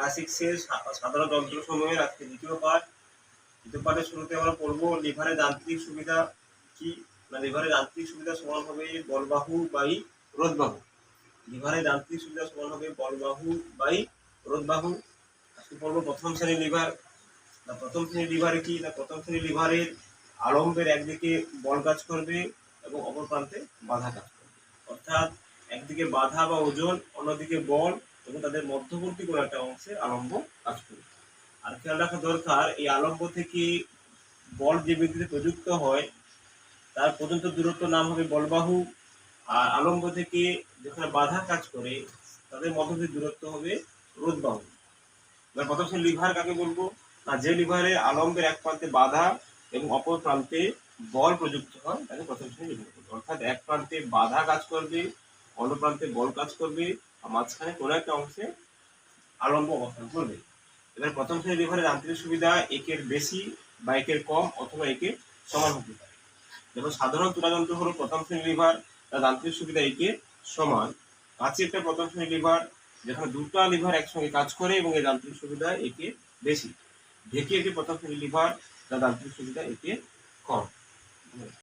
Class 6 এর সাধারণ যন্ত্রসমূহের আজকে দ্বিতীয় পাঠের শুরুতে আমরা পড়বো লিভারের যান্ত্রিক সুবিধা কি। লিভারের যান্ত্রিক সুবিধা সমান হবে বলবাহু বাই রোধবাহু। লিভারের যান্ত্রিক সুবিধা সমান হবে বলবাহু বাই রোধবাহু। আজকে পড়বো প্রথম শ্রেণীর লিভার। প্রথম শ্রেণীর লিভারে কি না, প্রথম শ্রেণীর লিভারের আলম্বের একদিকে বল কাজ করবে এবং অপর প্রান্তে বাধা কাজ করবে, অর্থাৎ একদিকে বাধা বা ওজন, অন্যদিকে বল, এবং তাদের মধ্যবর্তী কোনো একটা অংশে আলম্ব কাজ করবে। আর খেয়াল রাখা দরকার, এই আলম্ব থেকে বল যে বিন্দুতে প্রযুক্ত হয় তার পর্যন্ত দূরত্ব নাম হবে বলবাহু, আর আলম্ব থেকে যেখানে বাধা কাজ করে তাদের মধ্যবর্তী দূরত্ব হবে রোধবাহু। এবার প্রথম শ্রেণীর লিভার কাকে বলবো না, যে লিভারের আলম্বের এক প্রান্তে বাধা এবং অপর প্রান্তে বল প্রযুক্ত হয় তাকে প্রথম শ্রেণীর লিভার বলবো। অর্থাৎ এক প্রান্তে বাধা কাজ করবে, অন্য প্রান্তে বল কাজ করবে, আর মাঝখানে কোনো একটা অংশে আলম্ব অবস্থান করবে। এবার প্রথম শ্রেণীর লিভারের যান্ত্রিক সুবিধা একের বেশি বা একের কম অথবা একের সমান হতে পারে। যেমন সাধারণ তুলাযন্ত্র হলো প্রথম শ্রেণীর লিভার, তার যান্ত্রিক সুবিধা একের সমান। কাছে একটা প্রথম শ্রেণীর লিভার, যেখানে দুটো লিভার একসঙ্গে কাজ করে এবং এর যান্ত্রিক সুবিধা একে বেশি। ঢেকে একটি প্রথম শ্রেণীর লিভার, তার যান্ত্রিক সুবিধা একে কম।